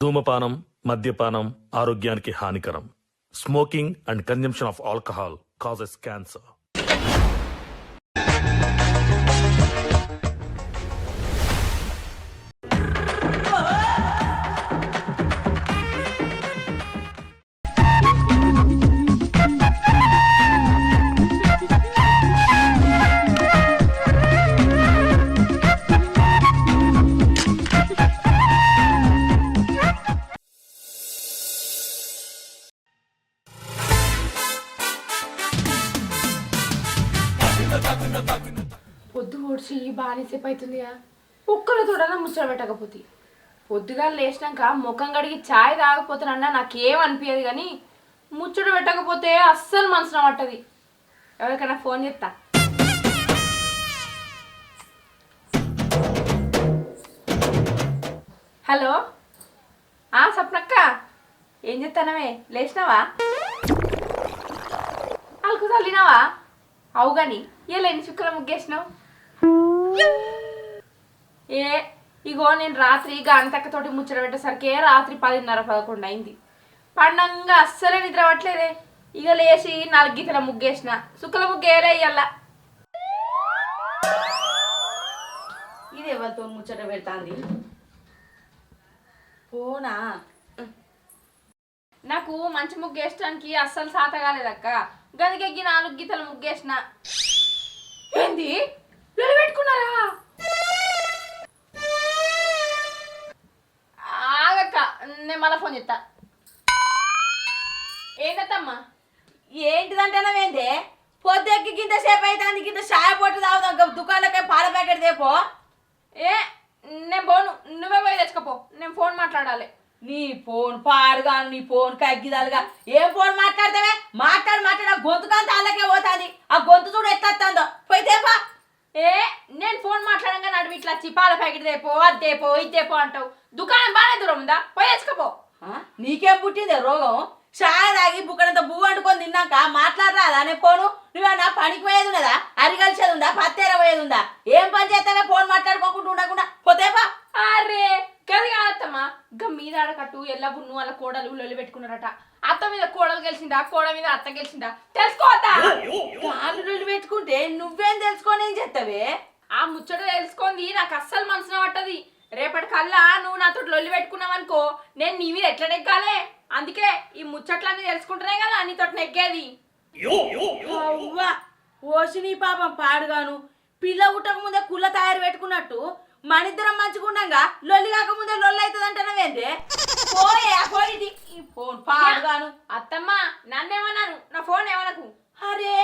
ధూమపానం, మద్యపానం ఆరోగ్యానికి హానికరం. Smoking and consumption of alcohol causes cancer. పొద్దు ఓడిచి బాగానేసేపు అవుతుందిగా ఒక్కరు తోడనా ముచ్చట పెట్టకపోతే పొద్దుగా లేచినాక ముఖం కడిగి ఛాయ్ తాగకపోతానన్నా నాకేం అనిపించదు కానీ ముచ్చట పెట్టకపోతే అస్సలు మనసున పట్టది. ఎవరికైనా ఫోన్ చేస్తా. హలో, సప్నక్క, ఏం చెప్తానవే? లేచినావా? అల్కు చల్లినావా? అవు గాని ఇలా ఎన్ని చుక్కల ముగ్గేసినావు? ఇగో నేను రాత్రి గంటక్కతోటి ముచ్చట పెట్టేసరికి రాత్రి 10:30-11 అయింది. పండంగా అస్సలే నిద్ర పట్టలేదే. ఇక లేచి 4 గీతల ముగ్గేసిన. చుక్కల ముగ్గేలే ఇయ్యాల. ఇది ఎవరితో ముచ్చట పెడతాంది? పోనా? నాకు మంచి ముగ్గేయడానికి అస్సలు సాత కాలేదక్క. గదికెక్కి 4 గీతల ముగ్గేసిన. ఏంది పెట్టుకున్నారా? ఆగక్క, నేను మళ్ళా ఫోన్ చేస్తా. ఏంటమ్మా? ఏంటిదంటేనవేందే? పొద్దెక్కి గింత సేపు అవుతుంది, గింత చాయ పొట్టు తాగుదాం, దుకాణంలో పాల ప్యాకెట్ తేపో. నేను పోను, నువ్వే పోయి తెచ్చుకోపో. నేను ఫోన్ మాట్లాడాలి. నీ ఫోన్ పాడుగా, నీ ఫోన్ కగ్గిదాలుగా. ఏం ఫోన్ మాట్లాడతావే? మాట్లాడ గొంతుకంతా అల్లకే పోతుంది. ఆ గొంతు చూడు ఎట్లా వస్తుందో. పోయి తేపా. నేను ఫోన్ మాట్లాడంగా నడువు ఇట్లా వచ్చి పాల ప్యాకెట్ తేపో, అది తేపో, ఇది తేపో అంటావు. దుకాణం బాగానే దూరం ఉందా? పోయి తెచ్చుకోపో. నీకేం పుట్టిందే రోగం? చాయ్ తాగి బుక్కడంత బువ్వు వండుకొని తిన్నాక మాట్లాడరాదా? అనే ఫోను నువ్వేనా పనికి పోయేది ఉన్నదా? అరిగలిసేది ఉందా? పత్తేర పోయేది ఉందా? ఏం పని చేస్తావే ఫోన్ మాట్లాడుకోకుండా ఉండకుండా? పోతేపా. అరే గది కాదమ్మా, గ మీద ఆడకట్టు ఎల్లబున్ను వాళ్ళ కోడలు లొల్లి పెట్టుకున్నారట. అత్త మీద కోడలు గెలిచిందా, కోడ మీద అత్త గెలిచిందా తెలుసుకోవద్దా? వాళ్ళు లొల్లి పెట్టుకుంటే నువ్వేం తెలుసుకొని ఏం చేస్తావే? ఆ ముచ్చట తెలుసుకుంది నాకు అస్సలు మనసున పట్టది. రేపటి కల్లా నువ్వు నాతో లొల్లి పెట్టుకున్నావు అనుకో, నేను నీ మీద ఎట్లా నెగ్గాలే? అందుకే ఈ ముచ్చట్లన్నీ తెలుసుకుంటున్నాయి కదా నీతో నెగ్గేది. అవ్వా ఓసి నీ పాపం పాడుగాను. పిల్ల ఉట్టక ముందే కుళ్ళ తయారు పెట్టుకున్నట్టు మనిద్దరం మంచిగుండంగా లొల్లి కాకముందే లొల్లి అవుతుంది అంటున్నావేంటే? పోయి ఫోన్ పాడుగాను. అత్తమ్మ నన్నేమన్నాను, నా ఫోన్ ఏమనకు. అరే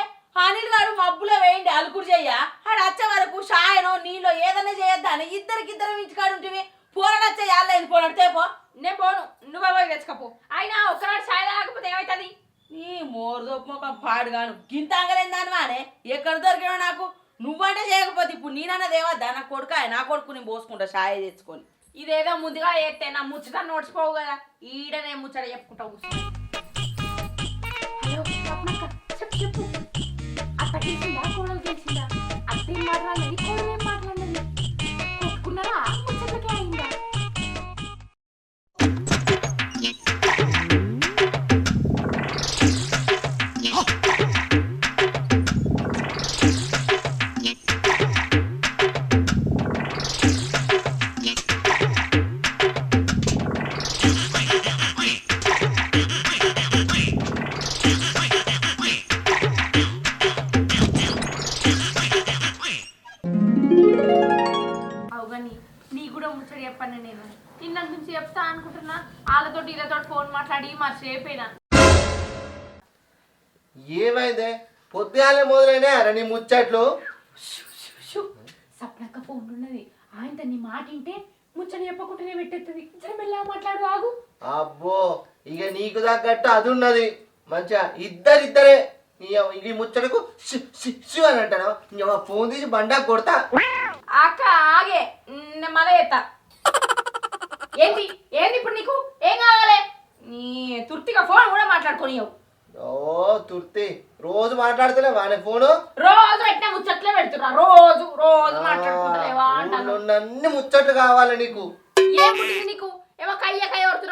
అనిల్ గారు మబ్బులో వేయండి అలుకుడు చెయ్య. ఆడు వచ్చే వరకు షాయనో నీలో ఏదైనా చేయొద్దా అని ఇద్దరికిద్దరం ఇంటికాడు ఉంటుంది. పోరాడచ్చే యాళ్ళైంది పోరాడు తేపో. నేను పోను, నువ్వే పోయి తెచ్చుకపో. అయినా ఒక్కనాడు ఛాయ్ తాగకపోతే ఏమవుతుంది? నీ మోరదోపు మొక్కం పాడుగాను. గింత అంగలేందాను వానే ఎక్కడ దొరికినా నాకు. నువ్వంటే చేయకపోతే ఇప్పుడు నేనన్నా దేవద్దా? నా కొడుక నా కొడుకు నేను పోసుకుంటా షాయ తెచ్చుకొని. ఇదేదో ముందుగా చేస్తే నా ముచ్చట నోడ్చిపోవు కదా. ఈడనే ముచ్చట చెప్పుకుంటావు. చెప్పు అత్త గెలిచిందా, కోడలు గెలిచిందా? అత్త ఏం మాట్లాడలేదు, కోడలు ఏం మాట్లాడలేదు. కొట్టుకున్నారా? ముచ్చట్లకే అయిందా? చెప్పండి. నేను నిన్న నుంచి చెప్తా అనుకుంటున్నా, వాళ్ళతో వీళ్ళతో ఫోన్ మాట్లాడి మర్చిపోయినా. ఏమైందే? పొద్దుగాలే మొదలైనా నీ ముచ్చట్లు. సప్నక్క ఫోన్ ఉన్నది, ఆయనతో నీ మాట వింటే ముచ్చట చెప్పకుండానే పెట్టేస్తుంది. సరే మెల్లగా మాట్లాడు, ఆగు. అబ్బో ఇక నీకు తగ్గట్టు అది ఉన్నది మంచిగా. ఇద్దరే ఈ ముచ్చటకు అని అంటాను. ఫోన్ తీసి బండా కొడతా. అక్క ఆగే, మళ్ళీ చేస్తా. ఏంటి ఏంది ఇప్పుడు నీకు ఏం కావాలి? నీ తుర్తిగా ఫోన్ కూడా మాట్లాడుకోనియవు. ఓ తుర్తి రోజు మాట్లాడుతులే వానే ఫోను. రోజు పెట్టినా ముచ్చట్లే పెడుతున్నా. రోజు మాట్లాడుకుంటలేవా? అన్ని ముచ్చట్లు కావాలి నీకు. ఏం పుట్టింది నీకు? ఏమో కయ్య కొడుతున్నా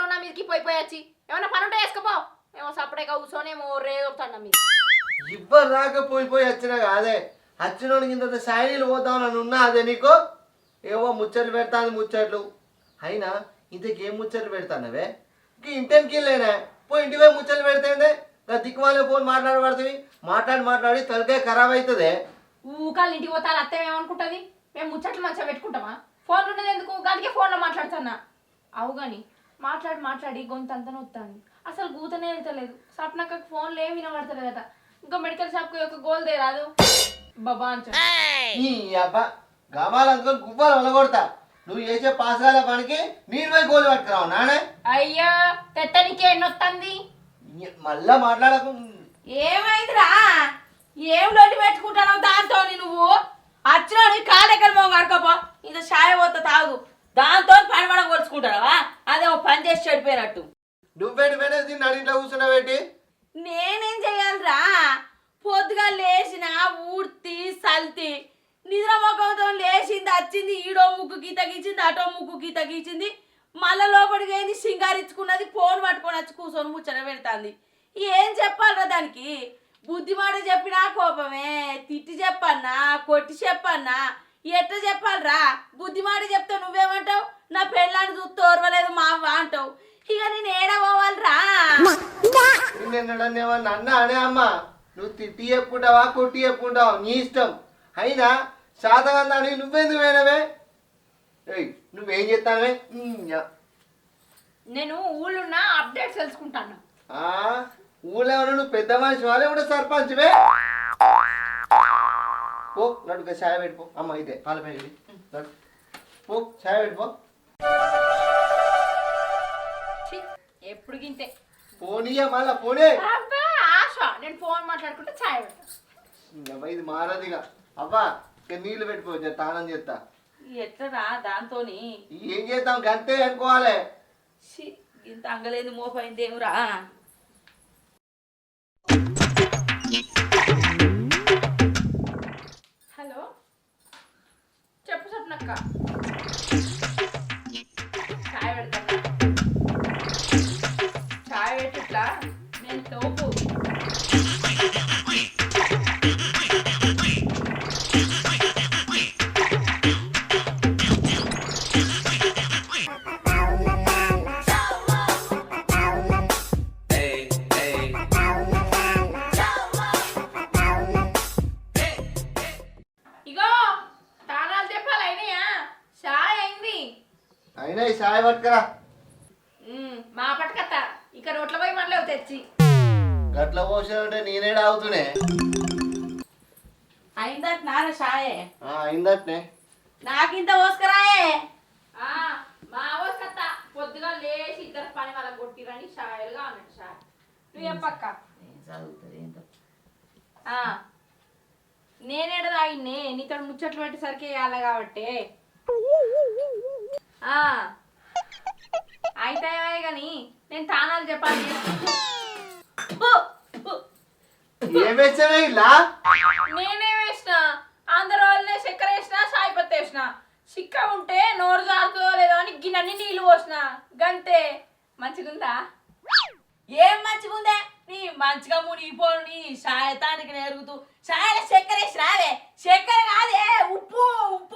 వచ్చి ఏమన్నా పని ఉంటే వేసుకోపో. ఏమో సపరేట్గా కూర్చొనేమో రేదొరుతాండ మీరు. ఇవ్వరు దాకా పోయి వచ్చినా కాదే, వచ్చినోడికి ఇంత శారీలు పోతామని ఉన్నా అదే నీకు ఏవో ముచ్చట్లు పెడతాను ముచ్చట్లు. అయినా ఇంతకేం ముచ్చట్లు పెడతానవే? ఇంక ఇంటికి వెళ్ళేనా పోయి ఇంటికి పోయి ముచ్చట్లు పెడితేందే దిక్కుమాలే ఫోన్ మాట్లాడబడుతుంది. మాట్లాడి తలకాయ ఖరాబ్ అవుతుంది. ఊకాలు ఇంటికి పోతాను అత్తే ఏమనుకుంటుంది? మేము ముచ్చట్లు మంచిగా పెట్టుకుంటామా? ఫోన్లు ఉన్నది ఎందుకు? గదికే ఫోన్లో మాట్లాడుతున్నా. అవు కానీ మాట్లాడి గొంతు అంతా నొత్తాను. అసలు గూతనే వెళ్తలేదు. సప్నక్కకు ఫోన్లు ఏమి వినబడతలేదట. ఇంకా మెడికల్ షాప్కి ఒక గోల్ రాదు బాబా అని. ఈ అబ్బా గమాలనుకొని గువ్వలు వలగొడతా. నువ్వు చేసే పాసాల పనికి నేను పోయి గోలు పట్టుకురావు నానే. అయ్యా తెత్తనికి ఎన్నొత్తంది. మళ్ళా మాట్లాడకు. ఏమైందిరా? ఏం లొల్లి పెట్టుకుంటానో దాంతో నువ్వు వచ్చినోడి కాలెక్కడి మోగ అడకపో. ఇంత షాయ పోతా తాగు. దాంతో పని పడ కొలుచుకుంటావా? అదేమో పని చేసి చెడిపోయినట్టు. నువ్వేటి పోయినా దీన్ని అడిగిట్లో కూర్చున్నావేటి? నేనేం చెయ్యాలిరా? పొద్దుగా లేచిన ఊడ్తి సల్తి నిద్ర మొక్కతో లేచింది వచ్చింది. ఈడో ముక్కు గీత గీచింది, అటో ముక్కు గీత గీచింది. మళ్ళా లోపలికి ఏంది సింగారించుకున్నది. ఫోన్ పట్టుకొని వచ్చి కూర్చొని ముచ్చట పెడతాంది. ఏం చెప్పాలరా దానికి? బుద్ధి మాట చెప్పినా కోపమే, తిట్టి చెప్పన్నా కొట్టి చెప్పన్నా ఎట్లా చెప్పాలరా? బుద్ధి మాట చెప్తే నువ్వేమంటావు? నా పెళ్ళాన్ని చూస్తే ఓర్వలేదు మా అవ్వ అంటావు. ఇక నేను ఏడవవాలరా? నిన్నడన్నేమన్నా అన్నా అనే అమ్మ, నువ్వు తిట్టి చెప్పుకుంటావా కొట్టి చెప్పుకుంటావా నీ ఇష్టం. అయినా శాతగంధాన్ని నువ్వెందుకు పోయినవే? నువ్వేం చేస్తానవే? నేను ఊళ్ళున్న అప్డేట్స్ తెలుసుకుంటాను. ఊళ్ళో నువ్వు పెద్ద మనిషి వాళ్ళే కూడా సర్పంచ్వే. పో నడుగా ఛాయ పెట్టుకో. అమ్మ ఇదే పాల ప్యాకెట్ నడు పో ఛాయ పెట్టుకో. ఎప్పుడు గింతే పోనీయా మళ్ళా పోనీ. ఆశ నేను ఫోన్ మాట్లాడుకుంటే ఛాయ్ పెడతా. ఇది మారదిగా. అవ్వా ఇక నీళ్లు పెట్టుకోవచ్చు తానం చేస్తా. ఎట్లరా దాంతోని? ఏం చేద్దాం గంతే అనుకోవాలి. ఇంత అంగలేదు మోపైంది ఏమురా? హలో చెప్పు సప్నక్క. ఛాయ్ పెడతా. ఛాయ్ పెట్టిట్లా నేను తోపు. ఇగో తానాలు చెప్పాలి అయినాయా? ఛాయ్ అయింది. అయినా ఈ ఛాయ పట్టుకరా. మా పట్టుకత్త ఇక రోట్ల పోయి మనలేవు తెచ్చి. గట్ల పోసానంటే నేనేడా అవుతునే. అయిందట్ నాన్న షాయే? అయిందట్నే. నాకింత పోసుకరాయే. మా అవస్థ పొద్దుగా లేచి ఇద్దరు పని వాళ్ళ కొట్టిరని షాయలుగా అన్నట్టు షాయ్. నువ్వు చెప్పక్క. నేనేడ తాగిన్నే నీతో ముచ్చట్లు పెట్టేసరికి వేయాలి కాబట్టి. అయితే కానీ నేను తానాలు చెప్పాలి. ఏమేసావే ఇలా? నేనే వేసిన అందరు వాళ్ళనే చక్కెర వేసిన సాయి పత్తి వేసిన. చిక్క ఉంటే నోరు జారుతుందో లేదో అని గిన్నెని నీళ్ళు పోసిన గంతే. మంచిగుందా? ఏం మంచిగుందే? నీ మంచిగా మునిగిపోను నీ సాయతానికి నేరుగుతూ. సాయల చక్కెర వేసి రావే. చక్కెర కాదే ఉప్పు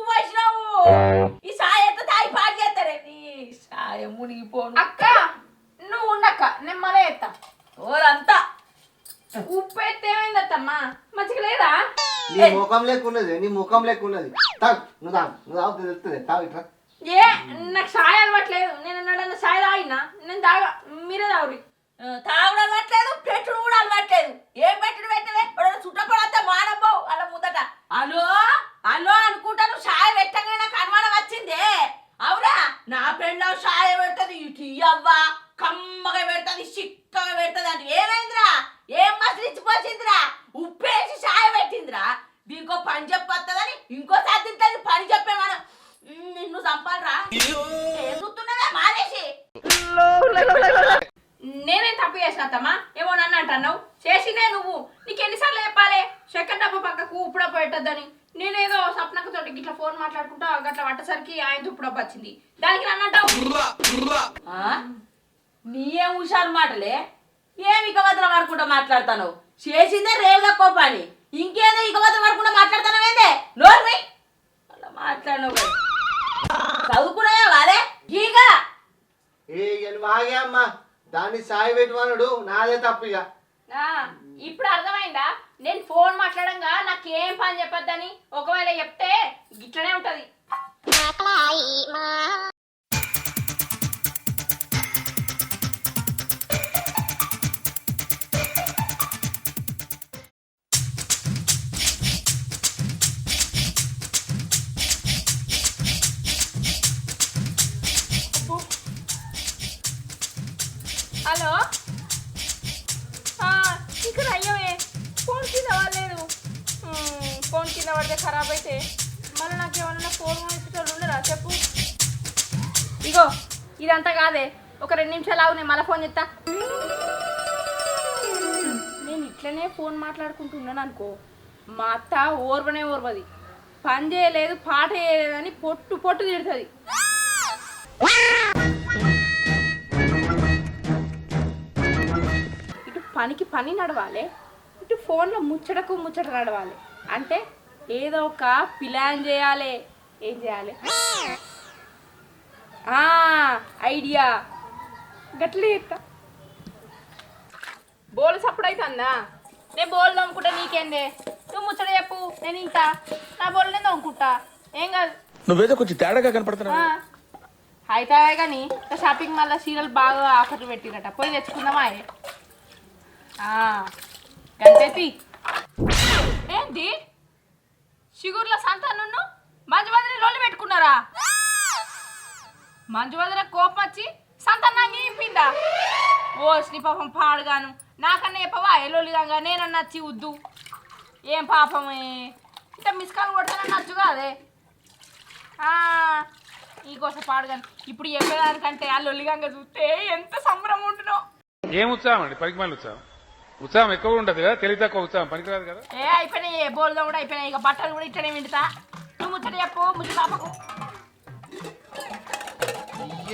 పోసినావు. ఈ సాయ ఎంత తాగి పాడు చేస్తారే నీ సాయ మునిగిపోను. అక్క నువ్వు ఉండక్క నేను మళ్ళీ ఎత్తా. ఓరంతా ఉప్పు ఎత్తే ఏమైందత్తమ్మా? మంచిగా లేదా? నీ ముఖం లేకున్నది, నీ ముఖం లేకున్నది. తాగు నువ్వు తాగు, నువ్వు తాగుతుంది తెలుస్తుంది. తాగు ఇట్లా. ఏ నాకు సాయ అలవట్లేదు. నేను ఎన్నడన్నా సాయ తాగినా? నేను తాగా, మీరే తాగురి. తాగుడు అలవట్లేదు, పెట్టుడు కూడా అలవట్లేదు. ఏం పెట్టుడు పెట్టవే? చుట్టపడంతా మానబోవు అలా ముందట. అలో అలో అనుకుంటాను. సాయ పెట్టగానే నాకు అనుమానం వచ్చిందే. అవునా? నా పెళ్ళ సాయ పెడుతుంది, ఇవ్వా కమ్మగా పెడుతుంది, చిక్కగా పెడుతుంది అంటే ఏమైందిరా? ఏం మసలు ఇచ్చిపోసిందిరా? ఉప్పేసి సాయ పెట్టిందిరా. దీనికో పని చెప్పొస్తుందని ఇంకోసారి తింటుంది. పని చెప్పే మనం నిన్ను చంపాలరా? ఏం చూస్తున్నావే మానేసి? నేనేం తప్పు చేసిన అత్తమ్మా? ఏమో నన్ను అంటున్నావు. చేసిందే నువ్వు. నీకు ఎన్నిసార్లు చెప్పాలి చక్కెర డబ్బా పక్కకు ఉప్పు డబ్బా పెట్టద్దని? నేనేదో సప్నక్కతో ఇట్లా ఫోన్ మాట్లాడుకుంటా గట్లా పట్టసరికి ఆయన ఉప్పు డబ్బా వచ్చింది. దానికి నన్ను అంటావు? నీయేం హుషారు మాటలే ఏమి ఇక వద్ద పడుకుంటా మాట్లాడతాను చేసిందే రేవుగా కోపాని ఇంకేదో ఇక వద్ద పడుకుంటా మాట్లాడతానవేందే నోర్మి అలా మాట్లాడినావు కదా చదువుకున్నాయో కాదే గీగా వాగే అమ్మా దాన్ని సాయి పెట్టువానుడు నాదే తప్పిగా. ఇప్పుడు అర్థమైందా నేను ఫోన్ మాట్లాడంగా నాకేం పని చెప్పొద్దని ఒకవేళ చెప్తే గిట్లనే ఉంటది. హలో ఇక్కడ అయ్యవే ఫోన్ కింద పడలేదు. ఫోన్ కింద పడితే ఖరాబ్ అయితే మళ్ళీ నాకేమన్నా ఫోన్ కొనేసేటోళ్ళు ఉండరా చెప్పు. ఇగో ఇదంతా కాదే ఒక 2 నిమిషాలు ఆగు నేను మళ్ళీ ఫోన్ చేస్తా. నేను ఇట్లనే ఫోన్ మాట్లాడుకుంటున్నాను అనుకో మా అత్త ఓర్వది పని చేయలేదు పాట చేయలేదని పొట్టు పొట్టు తిడుతుంది. పనికి పని నడవాలి ఇటు ఫోన్లో ముచ్చటకు ముచ్చట నడవాలి అంటే ఏదో ఒక ప్లాన్ చేయాలి. ఏం చేయాలి ఐడియా గట్లే చెప్తా. బోల్ సప్పుడు అవుతుందా నేను బోల్ తమ్ముకుంటా నీకేందే నువ్వు ముచ్చట చెప్పు నేను ఇంకా నా బోల్ నేను తమ్ముకుంటా ఏం కాదు. నువ్వేదో కొంచెం తేడాగా కనపడుతున్నా అవుతావే కానీ షాపింగ్ మళ్ళీ సీరియల్ బాగా ఆఫర్లు పెట్టిరట పోయి తెచ్చుకుందామా. గంతేతి ఏంటి షుగర్ల సంతాను మంజు వదిన లోన్లు పెట్టుకున్నారా? మంజు వదిన కోపం వచ్చి సంతానాన్ని నింపిందా? ఓ శ్రీ పాపం పాడుగాను నాకన్నా చెప్పవా ఎల్లుగా నేనన్నా వచ్చి ఉద్దు ఏం పాపమే ఇంత మిస్ కాల్ కొడతానని నచ్చు కాదే నీకోసం పాడుగాను ఇప్పుడు చెప్పేదానికంటే ఆ లొల్లిగంగా చూస్తే ఎంత సంబరం ఉంటునో. ఏం ఉత్సాహం అండి పనికి ఉత్సాహం ఉత్సాహం ఎక్కువ ఉంటది కదా తెలివి తక్కువ ఉత్సాహం పనికిరాదు కదా. అయిపోయినాయి బోల్దా కూడా అయిపోయినాయి ఇక బట్టలు కూడా ఇట్లనే వింటుతా నువ్వు ముచ్చట చెప్పు ముచ్చట పాపకు.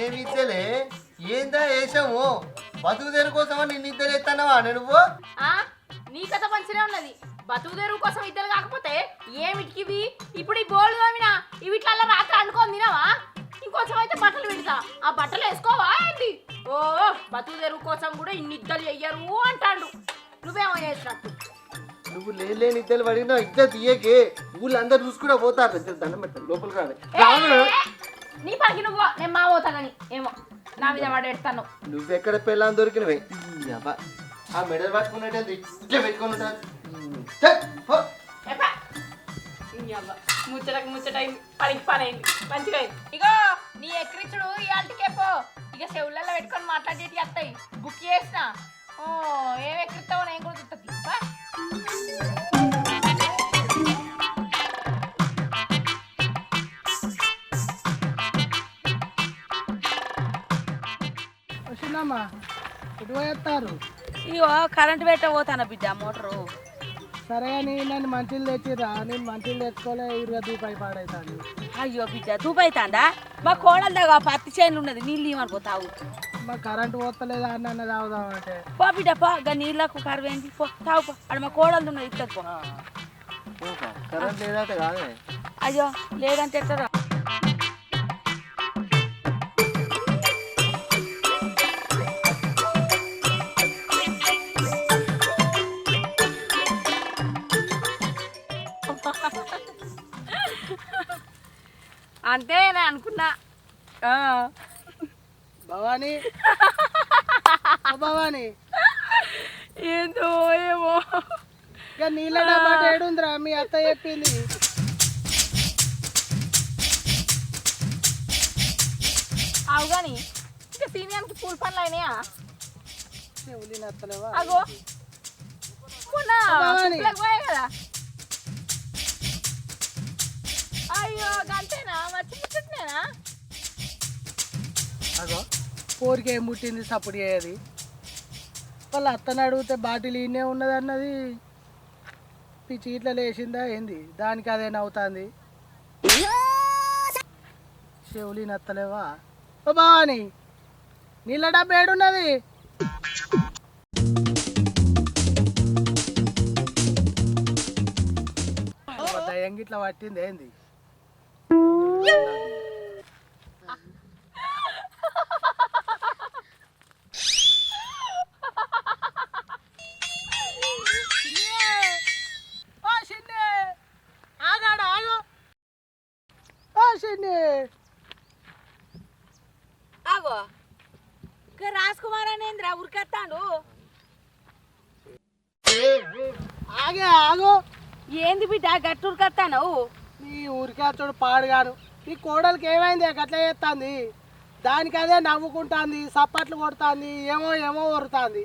ఏమి ఇద్దలే ఏందా వేసాము బతుకు తెరు కోసం నిన్ను ఇద్దరు ఎత్తానవా నువ్వు? నీ కథ మంచిగా ఉన్నది బతుకు తెరువు కోసం ఇద్దరు కాకపోతే ఏమిటికివి ఇప్పుడు ఈ బోల్డ్ తోమినా ఇవి ఇట్లా రాత్రి అనుకోని తినవా? ఇంకొంచెం అయితే బట్టలు విడతా ఆ బట్టలు వేసుకోవా ఏంటి? ఓ బతుకు తెరువు కోసం కూడా ఇన్ని ఇద్దరు చెయ్యరు అంటాడు నువ్వేమో చేసినట్టు. నువ్వు లేని ఇద్దరు పడినా ఇద్దరు తీయకే ఊళ్ళందరూ చూసుకుంటా పోతారు దండం పెట్టారు లోపలికి రావే. నీ పనికి నువ్వు నేను మా పోతా కానీ ఏమో నా మీద పడేస్తాను. నువ్వెక్కడ పెళ్ళాన్ని దొరికినవే ఆ మెడల్ పట్టుకున్నట్టు ఇట్లా పెట్టుకుని ఉంటాను. ముచ్చటకు ముచ్చటైంది పనికి పని అయింది మంచిగా అయింది. ఇగో నీ ఎక్కిరిచుడు ఇవాళకే పో ఇక చెవులలో పెట్టుకొని మాట్లాడేటి వస్తాయి బుక్ చేసిన ఏం ఎక్కిరిస్తావో నేను కూడా చూస్తుంది. వచ్చిందమ్మా ఇటు పోయేస్తారు. ఇగో కరెంట్ పెట్ట పోతాను బిడ్డ మోటరు. సరే అని నన్ను మంచిలు తెచ్చిరా నేను మంచిలు తెచ్చుకోలే 20 రూపాయలు పాడవుతాను. అయ్యో బిడ్డ తూపైతాందా మా కోడలు దగ్గర పత్తి చేనులు ఉన్నది నీళ్ళు ఇవ్వనుకోతావు. మా కరెంటు పోతలేదా అని అన్న తాగుదామంటే పో బిడ్డ పో ఇక నీళ్ళకు కరువేంది పో తాగు పో అక్కడ మా కోడలు ఉన్నది ఇస్తుంది పో. కరెంట్ లేదంటే కాదే. అయ్యో లేదంటే ఎట్లా అంతే నేను అనుకున్నా. భవానీ భవానీ ఏందో ఏమో ఇక నీళ్ళ డబ్బా ఏడుందిరా మీ అత్త చెప్పింది. అవు కానీ ఇంకా సీనియానికి పూల పనులు అయినాయా? చెవులు నత్తలేవా? అగో మొన్న ట్రిప్లకు పోయాయి కదా. అయ్యో గంతేనా మర్చిపోతున్నా. అగో పోరికి ఏం పుట్టింది సపోర్ట్ చేయది. వాళ్ళ అత్తని అడిగితే బాటిల్ ఈయనే ఉన్నది అన్నది. పిచ్చి ఇట్లా లేచిందా ఏంది దానికి అదే నవ్వుతుంది. చెవులు నత్తలేవా? ఓ భవానీ నీళ్ళ డబ్బు ఏడున్నది? దయ్యం గిట్లా పట్టింది ఏంది? ఆగో రాజ్కుమార్ అనేంద్ర ఉరికత్తాడు. ఆగే ఆగు. ఏంది బిడ్డ గట్టు ఉరికత్తాను? నీ ఊరికేస్తాడు పాడుగాను. నీ కోడలికి ఏమైంది గట్లా చేస్తుంది? దానికి అదే నవ్వుకుంటుంది, సప్పట్లు కొడుతుంది, ఏమో ఏమో వరుతుంది.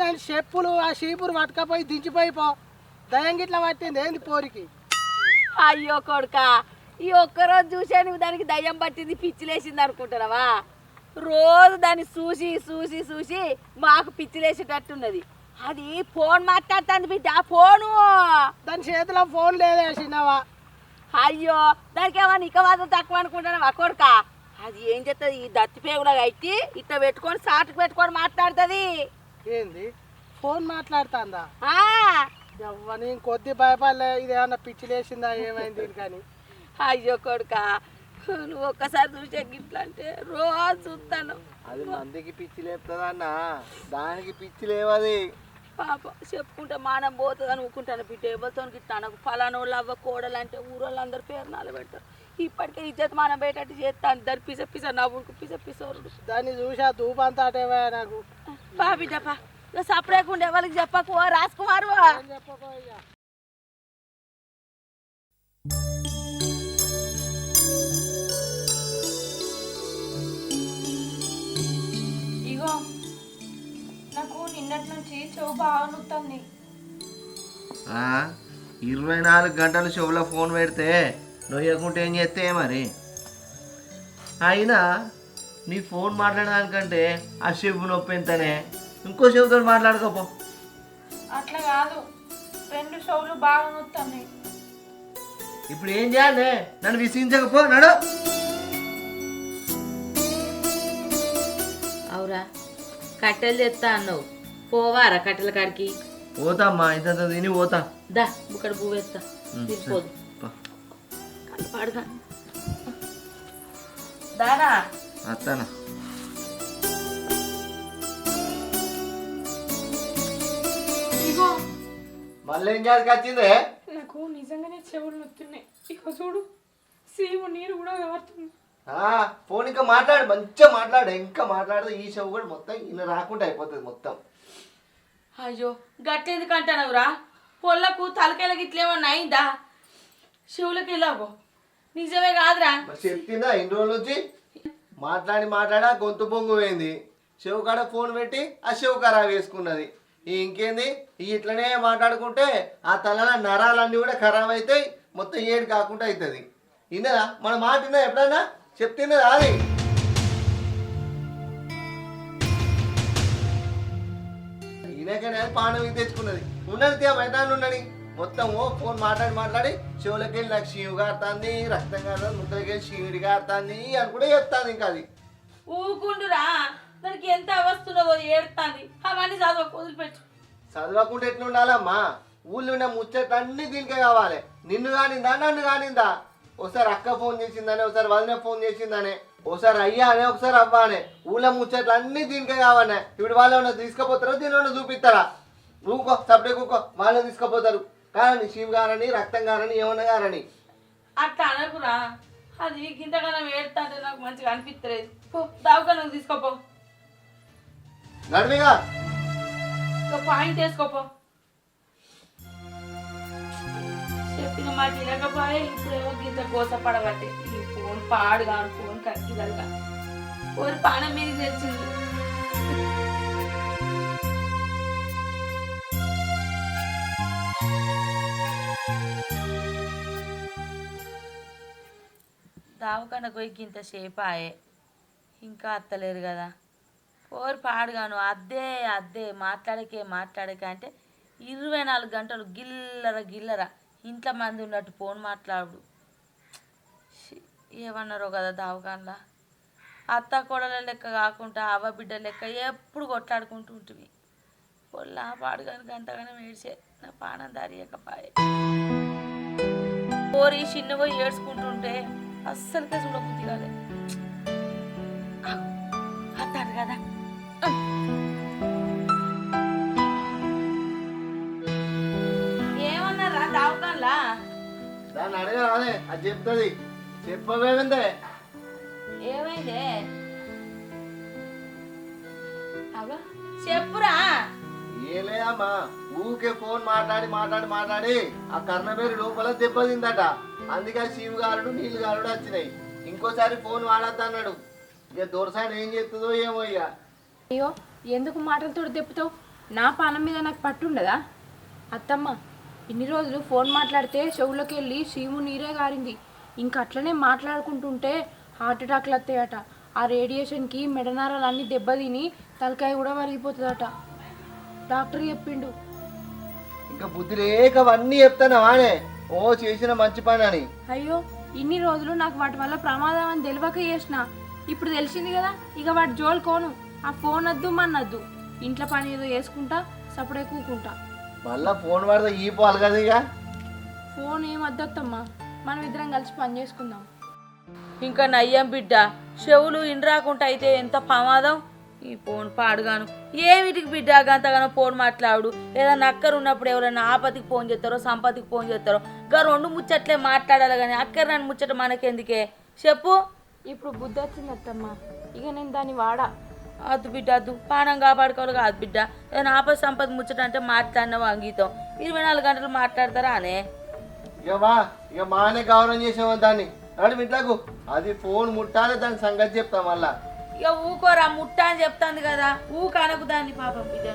నేను చెప్పులు ఆ షీపురు పట్టుకపోయి దించిపోయి పో. దయ్యం గిట్లా పట్టింది ఏంది పోరికి? అయ్యో కొడుక, ఈ ఒక్కరోజు చూసే నువ్వు దానికి దయ్యం పట్టింది పిచ్చిలేసింది అనుకుంటున్నావా? రోజు దాన్ని చూసి చూసి చూసి మాకు పిచ్చిలేసేటట్టున్నది. అది ఫోన్ మాట్లాడుతుంది బిడ్డ, ఫోను. దాని చేతిలో ఫోన్ లేదే చిన్నవా. అయ్యో దానికి ఏమన్నా ఇక మాత్రం తక్కువ అనుకుంటున్నావా కొడుక? అది ఏం చేస్తుంది, ఈ దత్తిపేగులా కట్టి ఇట్లా పెట్టుకొని సాటుకు పెట్టుకొని మాట్లాడుతుంది. ఏంది ఫోన్ మాట్లాడుతుందా? ఆ, ఎవ్వని కొద్ది భయపడలే, ఇదేమన్నా పిచ్చి లేచిందా ఏమైంది దీనికని. అయ్యో కొడుక, నువ్వు ఒక్కసారి చూసే గిట్లా అంటే రోజు చూస్తాను. అది మందికి పిచ్చి లేపుతుందన్న, దానికి పిచ్చి లేవది. పాప చెప్పుకుంటే మానం పోతుంది అనుకుంటాను బిడ్డ. ఎవరితో గిట్లా నాకు ఫలానా వాళ్ళు అవ్వ కోడలు అంటే ఊరోళ్ళు అందరు పేరునాలు పెడతారు. ఇప్పటికే ఇజ్జత్ మానం పోయేటట్టు చేస్తాను. దాన్ని పిస పిస నవ్వుకు పిస పిసోరుడు. దాన్ని చూసా దూపంతా అటేవా నాకు. బా బిడ్డ పా, సపరేట్ ఉండే వాళ్ళకి చెప్పకు రాజ్కుమారు. ఏం చెప్పకో ఇక. ఇగో నాకు నిన్నటి నుంచి చెవు బాగా నొత్తుంది. 24 గంటలు చెవులో ఫోన్ పెడితే నొయ్యకుంటే ఏం చేస్తే మరి? అయినా నీ ఫోన్ మాట్లాడడానికంటే ఆ చెవు నొప్పి ఎంతనే, ఇంకో చెవుతో మాట్లాడుకోపో. అట్లా కాదు, 2 చెవులు బాగా నొత్తున్నాయి. ఇప్పుడు ఏం చేయాలి? నన్ను విసిగించకపో నడు. అవురా, కట్టెలు తెస్తా అన్నావు, పోవారా కట్టెల కాడికి? పోతామ్మా, ఇంత తిని పోతా. దా ఇక్కడ పువ్వేస్తా, తీసుకోదు పాడుగా దానా. అత్తానా ఇగో మళ్ళీ ఏం చేయాల్సి వచ్చిందే? నాకు నిజంగానే చెవులు నొత్తున్నాయి. ఇగో చూడు, సీము నీరు కూడా కారుతుంది. ఫోన్ ఇంకా మాట్లాడు, మంచిగా మాట్లాడు. ఇంకా మాట్లాడితే ఈ చెవు కూడా మొత్తం ఇలా రాకుండా అయిపోతుంది మొత్తం. అయ్యో గట్టేందుకు అంటానవురా? పొల్లకు తలకాయలకి ఇట్లేమన్నా అయిందా? చెవులకి ఇలాగో నిజమే కాదురా. మరి చెప్పిందా ఇన్ని రోజుల నుంచి? మాట్లాడా గొంతు పొంగు పోయింది. చెవు కాడ ఫోన్ పెట్టి ఆ చెవు ఖరాబ్ వేసుకున్నది. ఇంకేంది, ఇట్లనే మాట్లాడుకుంటే ఆ తలలో నరాలన్నీ కూడా ఖరాబ్ అవుతాయి, మొత్తం ఏడు కాకుండా అవుతుంది. ఇన్నదా మన మాట విన్నా ఎప్పుడన్నా? చెప్తున్నదా అది? ఈయనకనే పానం ఇది తెచ్చుకున్నది. ఉన్నది బయట ఉన్నది మొత్తం ఫోన్ మాట్లాడి చెవులకి వెళ్ళి నాకు శివు కారుతుంది, రక్తం కారుతుంది, ముద్దలకి వెళ్ళి శివుడి కారుతుంది అని కూడా చెప్తాను. ఇంకా అది ఊకుండురా, దానికి ఎంత అవస్తున్నదో ఏడుతుంది. అవన్నీ చదువు వదిలిపెట్టు. చదవకుండా ఎట్లా ఉండాలమ్మా? ఊళ్ళో ఉన్న ముచ్చట్లు అన్నీ దీనికే కావాలి. నిన్ను కానిందా నన్ను కానిందా? ఒకసారి అక్క ఫోన్ చేసిందనే, ఒకసారి వదిన ఫోన్ చేసిందనే, ఒకసారి అయ్యా అనే, ఒకసారి అవ్వ అనే. ఊళ్ళో ముచ్చట్లు అన్నీ దీనికే కావాలి. ఇప్పుడు వాళ్ళు ఏమన్నా తీసుకుపోతారో దీని ఏమన్నా చూపిస్తారా? నువ్వుకో సపరేట్ కూకో, వాళ్ళే తీసుకుపోతారు. కానీ శివ గారని, రక్తం గారని, ఏమన్నా గారని అట్లా అనకురా. అది గింతగానం ఏడుతుంటే నాకు మంచిగా అనిపిస్తలేదు. పో దావకాలకు తీసుకోపో, నడిమిగా పాయింట్ వేసుకోపో. చెప్పిన మాట వినకపోయే ఇప్పుడేమో గింత కోసపడబట్టే. ఈ ఫోన్ పాడు కాను, ఫోన్ కక్కిదలుగా ఫోన్ పానం మీద తెచ్చింది. దావకాండకు పోయి ఇంత సేపు ఆయే, ఇంకా అత్తలేరు కదా. పోరు పాడుగాను, అద్దే మాట్లాడకే అంటే 24 గంటలు గిల్లరా ఇంట్లో మంది ఉన్నట్టు ఫోన్ మాట్లాడు. ఏమన్నారో కదా దావకాండ్లా. అత్త కోడల లెక్క కాకుండా అవ్వ బిడ్డ లెక్క ఎప్పుడు కొట్లాడుకుంటూ ఉంటుంది. పొల్లా పాడుగాను గంటగానే ఏడ్చే నా పానం దారియకపాయే. పోరి చిన్నగా ఏడ్చుకుంటుంటే అస్సలుకే చూడబుద్ధి కాలే. అత్తాడు కదా ఏమన్నారా దావకాన్లా? దాన్ని అడగరాదే, అది చెప్తుంది. చెప్పవేమిందే? ఏమైందే అవ్వ చెప్పురా. ఏం లేదమ్మా, ఊకే ఫోన్ మాట్లాడి మాట్లాడి మాట్లాడి ఆ కర్ణబేరి లోపల దెబ్బతిందట. అందుకే శివు గారుడు నీళ్ళు గారుడు వచ్చినాయి. ఇంకోసారి ఫోన్ వాడద్దన్నాడు. ఇక దొరసాని ఏం చెప్తుందో ఏమో ఇక. అయ్యో ఎందుకు మాటలతో దెప్పుతావు? నా పానం మీద నాకు పట్టుండదా? అత్తమ్మ ఇన్ని రోజులు ఫోన్ మాట్లాడితే చెవులోకి వెళ్ళి సీము నీరే గారింది. ఇంకా అట్లనే మాట్లాడుకుంటుంటే హార్ట్ అటాక్లు వస్తాయట. ఆ రేడియేషన్కి మెడనరాలు అన్నీ దెబ్బతిని తలకాయ కూడా వరిగిపోతుందట. డాక్టర్ చెప్పిండు. ఇంకా బుద్ధి లేక అవన్నీ చెప్తాను వానే ఓ చేసిన మంచి పని అని. అయ్యో ఇన్ని రోజులు నాకు వాటి వల్ల ప్రమాదం అని తెలియక చేసిన. ఇప్పుడు తెలిసింది కదా, ఇక వాటి జోలు కోను. ఆ ఫోన్ వద్దు మన్నద్దు. ఇంట్లో పని ఏదో చేసుకుంటా సపడే కూకుంటా. మళ్ళా ఫోన్ వాడితే ఈ పోవాలి కదా ఇక. ఫోన్ ఏం వద్దత్తమ్మా, మనం ఇద్దరం కలిసి పని చేసుకుందాం. ఇంకా నయ్యం బిడ్డ, చెవులు ఇండ్రాకుంటా అయితే ఎంత ప్రమాదం. ఈ ఫోన్ పాడుగాను ఏమిటికి బిడ్డ గంతగానో ఫోన్ మాట్లాడు. ఏదన్నా అక్కరు ఉన్నప్పుడు ఎవరైనా ఆపతికి ఫోన్ చేస్తారో సంపతికి ఫోన్ చేస్తారో గా రెండు ముచ్చట్లే మాట్లాడాలి కానీ అక్కర నన్ను ముచ్చట మనకెందుకే చెప్పు. ఇప్పుడు బుద్ధి వచ్చింది అత్తమ్మ, ఇక నేను దాన్ని వాడా. అద్దు బిడ్డ అద్దు, పానం కాపాడుకోవాలి కాదు బిడ్డ. ఏదైనా ఆపద సంపద ముచ్చట అంటే మాట్లాడినావు అంగీతం. 24 గంటలు మాట్లాడతారా అనే? ఇక మానే గౌరవం చేసాము దాన్ని. నడు ఇంట్లోకు, అది ఫోన్ ముట్టాలి, దాని సంగతి చెప్తా మళ్ళా. ఇక ఊకోరా ముట్ట అని చెప్తాంది కదా, ఊక అనకు దాన్ని పాపం బిడ్డ.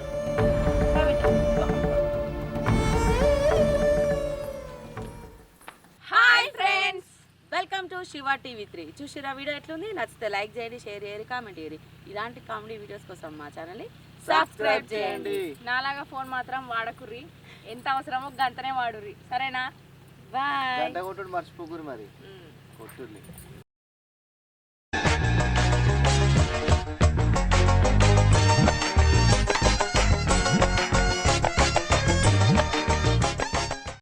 Hi friends, welcome to Shiva TV 3. చూసిరా వీడియో ఎట్లుంది? నచ్చితే లైక్ చేయండి, షేర్ చేయండి, కామెంట్ చేయండి. ఇలాంటి కామెడీ వీడియోస్ కోసం మా ఛానల్ని సబ్స్క్రైబ్ చేయండి. నాలాగా ఫోన్ మాత్రం వాడకుర్రి, ఎంత అవసరమో గంటనే వాడుర్రి, సరేనా? బాయ్. గంట కొట్టుడు మర్చిపోకురు మరి. కొట్టుర్లి.